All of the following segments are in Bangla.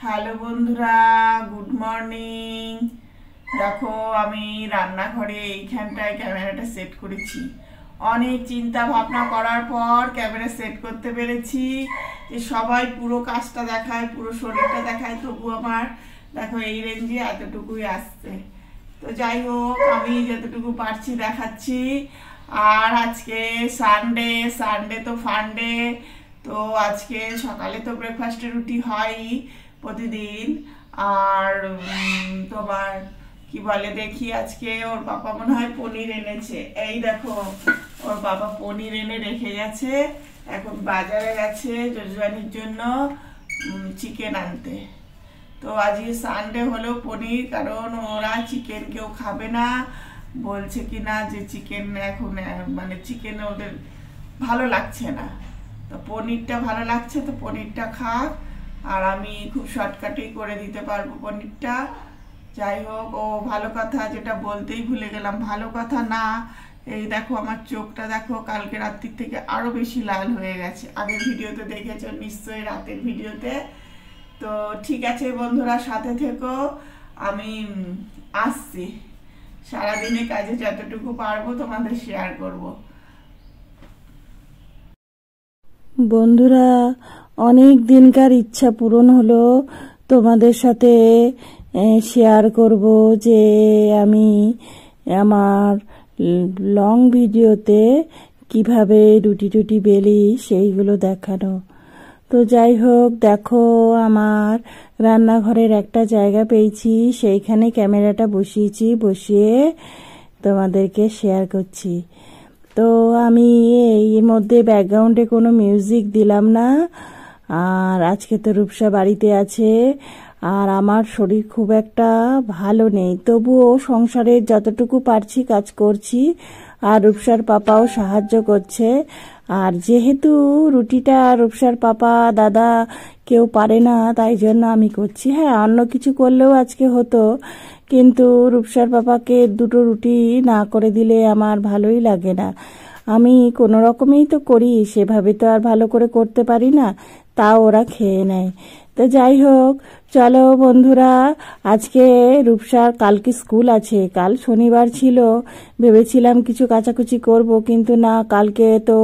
হ্যালো বন্ধুরা, গুড মর্নিং। দেখো আমি রান্নাঘরে এইখানটায় ক্যামেরাটা সেট করেছি। অনেক চিন্তা ভাবনা করার পর ক্যামেরা সেট করতে পেরেছি যে সবাই পুরো কাজটা দেখায়, পুরো শরীরটা দেখায়, তবু আমার দেখো এই রেঞ্জে এতটুকুই আসছে। তো যাই হোক, আমি যতটুকু পারছি দেখাচ্ছি। আর আজকে সানডে, সানডে তো ফান্ডে। তো আজকে সকালে তো ব্রেকফাস্টে রুটি হয়ই প্রতিদিন। আর তোমার কি বলে দেখি, আজকে ওর বাবা মনে হয় পনির এনেছে। এই দেখো, ওর বাবা পনির এনে রেখে গেছে, এখন বাজারে গেছে জজবানির জন্য চিকেন আনতে। তো আজকে সানডে হলো পনির, কারণ ওরা চিকেন কেউ খাবে না, বলছে কি না যে চিকেন এখন মানে চিকেন ওদের ভালো লাগছে না। তো পনিরটা ভালো লাগছে, তো পনিরটা খাক। আর আমি খুব শর্টকাটেই করে দিতে পারবো পনিরটা। যাই হোক, ও ভালো কথা যেটা বলতেই ভুলে গেলাম, ভালো কথা না, এই দেখো আমার চোখটা দেখো কালকে রাত্রির থেকে আরো বেশি লাল হয়ে গেছে। আগের ভিডিওতে দেখেছো নিশ্চয়ই, রাতের ভিডিওতে। তো ঠিক আছে বন্ধুরা, সাথে থেকো, আমি আসছি। সারাদিনে কাজে যতটুকু পারবো তোমাদের শেয়ার করব। বন্ধুরা, অনেক দিনকার ইচ্ছা পূরণ হলো, তোমাদের সাথে শেয়ার করব যে আমি আমার লং ভিডিওতে কিভাবে রুটি টুটি বেলি সেইগুলো দেখানো। তো যাই হোক, দেখো আমার রান্নাঘরের একটা জায়গা পেয়েছি, সেইখানে ক্যামেরাটা বসিয়েছি, বসিয়ে তোমাদেরকে শেয়ার করছি। তো আমি এর মধ্যে ব্যাকগ্রাউন্ডে কোনো মিউজিক দিলাম না। আর আজকে তো রূপসা বাড়িতে আছে, আর আমার শরীর খুব একটা ভালো নেই, তবুও সংসারের যতটুকু পারছি কাজ করছি, আর রূপসার পাপাও সাহায্য করছে। আর যেহেতু রুটিটা রূপসার পাপা দাদা কেউ পারে না, তাই জন্য আমি করছি। হ্যাঁ, অন্য কিছু করলেও আজকে হতো, কিন্তু রূপসার পাপাকে দুটো রুটি না করে দিলে আমার ভালোই লাগে না। আমি কোনো রকমেই তো করি, সেভাবে তো আর ভালো করে করতে পারি না, তাও ওরা খেয়ে নেয়। তো যাই হোক, চলো বন্ধুরা, আজকে রূপসার কালকে স্কুল আছে, কাল শনিবার ছিল, ভেবেছিলাম কিছু কাচাকুচি করব, কিন্তু না, কালকে তো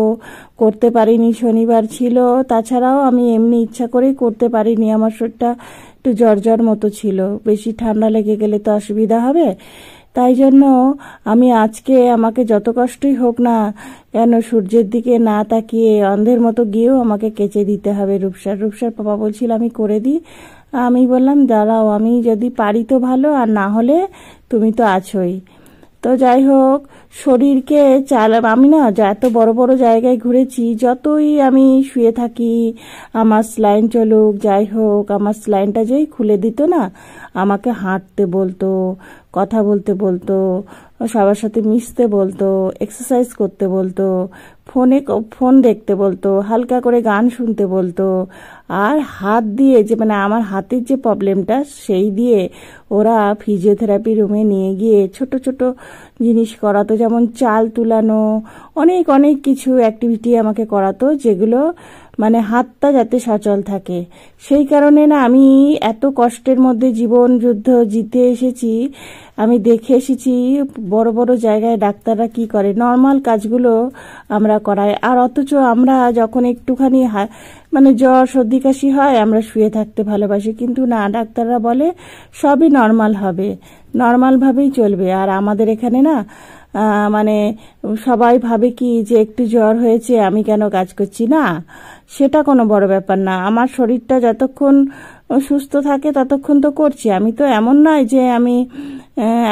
করতে পারিনি, শনিবার ছিল। তাছাড়াও আমি এমনি ইচ্ছা করেই করতে পারিনি, আমার শরীরটা একটু জ্বর জ্বর মতো ছিল, বেশি ঠান্ডা লেগে গেলে তো অসুবিধা হবে। তাই জন্য আমি আজকে আমাকে যত কষ্টই হোক না কেন সূর্যের দিকে না তাকিয়ে অন্ধের মতো গিয়েও আমাকে কেচে দিতে হবে রূপসার পাপা বলছিল আমি করে দিই। আমি বললাম দাঁড়াও, আমি যদি পারি তো ভালো, আর না হলে তুমি তো আছোই। তো যাই হোক, শরীরকে আমি না এত বড় বড় জায়গায় ঘুরেছি, যতই আমি শুয়ে থাকি আমার স্লাইন চলুক, যাই হোক, আমার স্লাইনটা যেই খুলে দিত না, আমাকে হাঁটতে বলতো, কথা বলতে বলতো, সবার সাথে মিশতে বলতো, এক্সারসাইজ করতে বলতো, ফোন দেখতে বলতো, হালকা করে গান শুনতে বলতো। আর হাত দিয়ে যে মানে আমার হাতের যে প্রবলেমটা, সেই দিয়ে ওরা ফিজিওথেরাপি রুমে নিয়ে গিয়ে ছোট ছোট জিনিস করাতো, যেমন চাল তুলানো, অনেক অনেক কিছু অ্যাক্টিভিটি আমাকে করাতো, যেগুলো মানে হাতটা যাতে সচল থাকে। সেই কারণে না আমি এত কষ্টের মধ্যে জীবন যুদ্ধ জিতে এসেছি, আমি দেখে এসেছি বড় বড় জায়গায় ডাক্তাররা কি করে, নর্মাল কাজগুলো আমরা করাই, আর অথচ আমরা যখন একটুখানি মানে জ্বর সর্দি কাশি হয় আমরা শুয়ে থাকতে ভালোবাসি, কিন্তু না, ডাক্তাররা বলে সবই নর্মাল হবে, নর্মাল ভাবেই চলবে। আর আমাদের এখানে না মানে সবাই ভাবে কি যে একটু জ্বর হয়েছে আমি কেন কাজ করছি না, সেটা কোনো বড় ব্যাপার না। আমার শরীরটা যতক্ষণ সুস্থ থাকে ততক্ষণ তো করছি, আমি তো এমন নয় যে আমি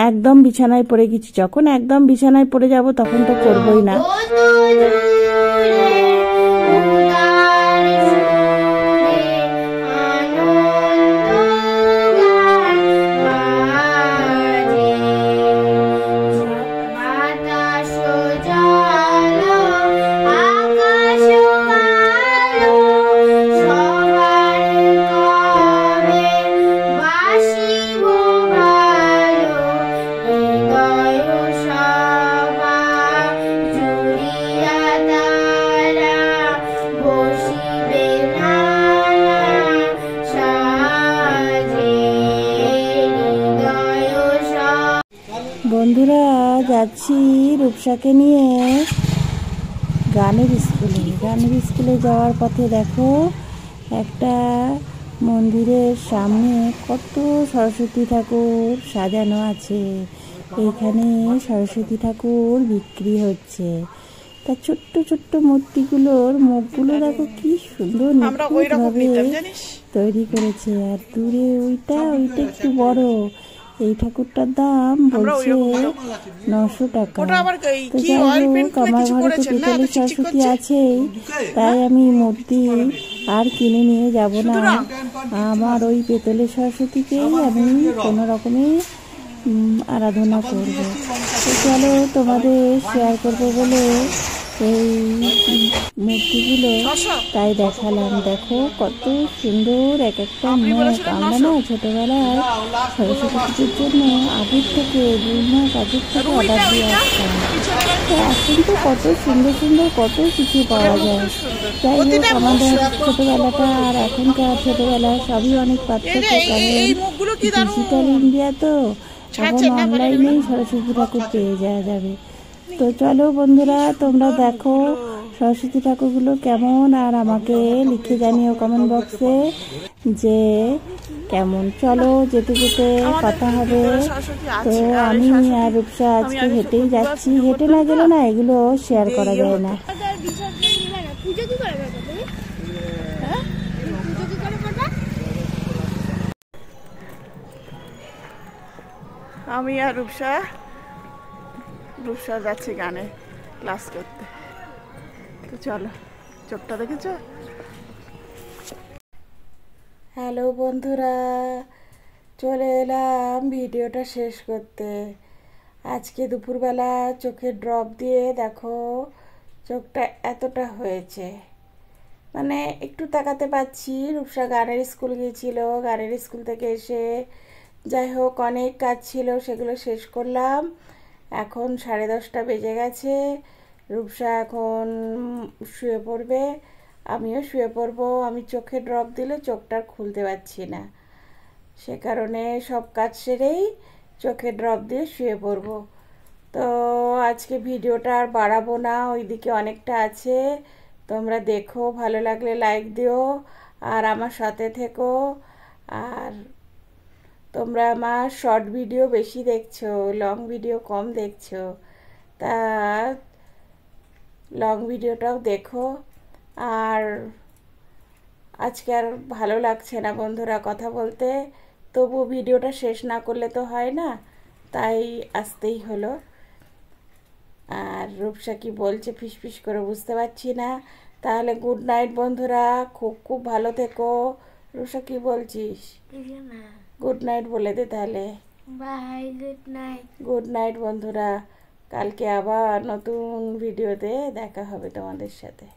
একদম বিছানায় পড়ে গেছি, যখন একদম বিছানায় পড়ে যাব তখন তো করবই না। যাচ্ছি রূপসাকে নিয়ে গানের স্কুলে যাওয়ার পথে দেখো একটা মন্দিরের সামনে কত সরস্বতী ঠাকুর সাজানো আছে। এইখানে সরস্বতী ঠাকুর বিক্রি হচ্ছে। তা ছোট্ট ছোট্ট মূর্তিগুলোর মুখগুলো দেখো কি সুন্দর নিখুঁতভাবে তৈরি করেছে। আর দূরে ওইটা একটু বড়। এই ঠাকুরটার দাম বলছে 900 টাকা। তো যাই হোক, আমার ঘরে তো পিতলের সরস্বতী আছেই, তাই আমি মূর্তি আর কিনে নিয়ে যাব না। আমার ওই পিতলের সরস্বতীকেই আমি কোনো রকমে আরাধনা করব। তো চলো তোমাদের শেয়ার করবো বলে এই মূর্তিগুলো তাই দেখালাম। দেখো কত সুন্দর এক একটা মুখ। আমরা না ছোটবেলায় সরস্বতী পুজোর জন্য আগের থেকে 2 মাস আগের থেকে অর্ডার দিয়ে আসতাম। তো এখন তো কত সুন্দর সুন্দর কত কিছু পাওয়া যায়। যাই হোক, আমাদের ছোটবেলাটা আর এখনকার ছোটবেলা সবই অনেক পার্থক্য। কারণ ডিজিটাল ইন্ডিয়া তো এখন অনলাইনেই সরস্বতী ঠাকুর পেয়ে যাওয়া যাবে। তো চলো বন্ধুরা, তোমরা দেখো সরস্বতী ঠাকুরগুলো কেমন, আর আমাকে লিখে জানিও কমেন্ট বক্সে যে কেমন। চলো যেতে যেতে কথা হবে। তো আমি আর রূপসা আজকে হেঁটেই যাচ্ছি। হেঁটে না গেলে না এগুলো শেয়ার করা যায় না। আমি আর রূপসা যাচ্ছি গানে ক্লাস করতে। তো চলো, চোখটা দেখেছ? হ্যালো বন্ধুরা, চলে এলাম ভিডিওটা শেষ করতে। আজকে দুপুরবেলা চোখে ড্রপ দিয়ে দেখো চোখটা এতটা হয়েছে, মানে একটু তাকাতে পাচ্ছি। রূপসা গানের স্কুল গিয়েছিল, গানের স্কুল থেকে এসে যাই হোক অনেক কাজ ছিল, সেগুলো শেষ করলাম। এখন 10:30 বেজে গেছে। রূপসা এখন শুয়ে পড়বে, আমিও শুয়ে পড়বো। আমি চোখে ড্রপ দিলে চোখটা খুলতে পারছি না, সে কারণে সব কাজ সেরেই চোখে ড্রপ দিয়ে শুয়ে পড়বো। তো আজকে ভিডিওটা আর বাড়াবো না, ওইদিকে অনেকটা আছে, তোমরা দেখো। ভালো লাগলে লাইক দিও আর আমার সাথে থেকো। আর তোমরা আমার শর্ট ভিডিও বেশি দেখছো, লং ভিডিও কম দেখছো, তা লং ভিডিওটাও দেখো। আর আজকে আর ভালো লাগছে না বন্ধুরা কথা বলতে, তবু ভিডিওটা শেষ না করলে তো হয় না, তাই আসতেই হলো। আর রূপসা কি বলছে ফিসফিস করে বুঝতে পারছি না। তাহলে গুড নাইট বন্ধুরা, খুব খুব ভালো থেকো। রূপসা কি বলছিস? গুড নাইট বলে দে তাহলে। Bye, good night. Good night বন্ধুরা, কালকে আবার নতুন ভিডিওতে দেখা হবে তোমাদের সাথে।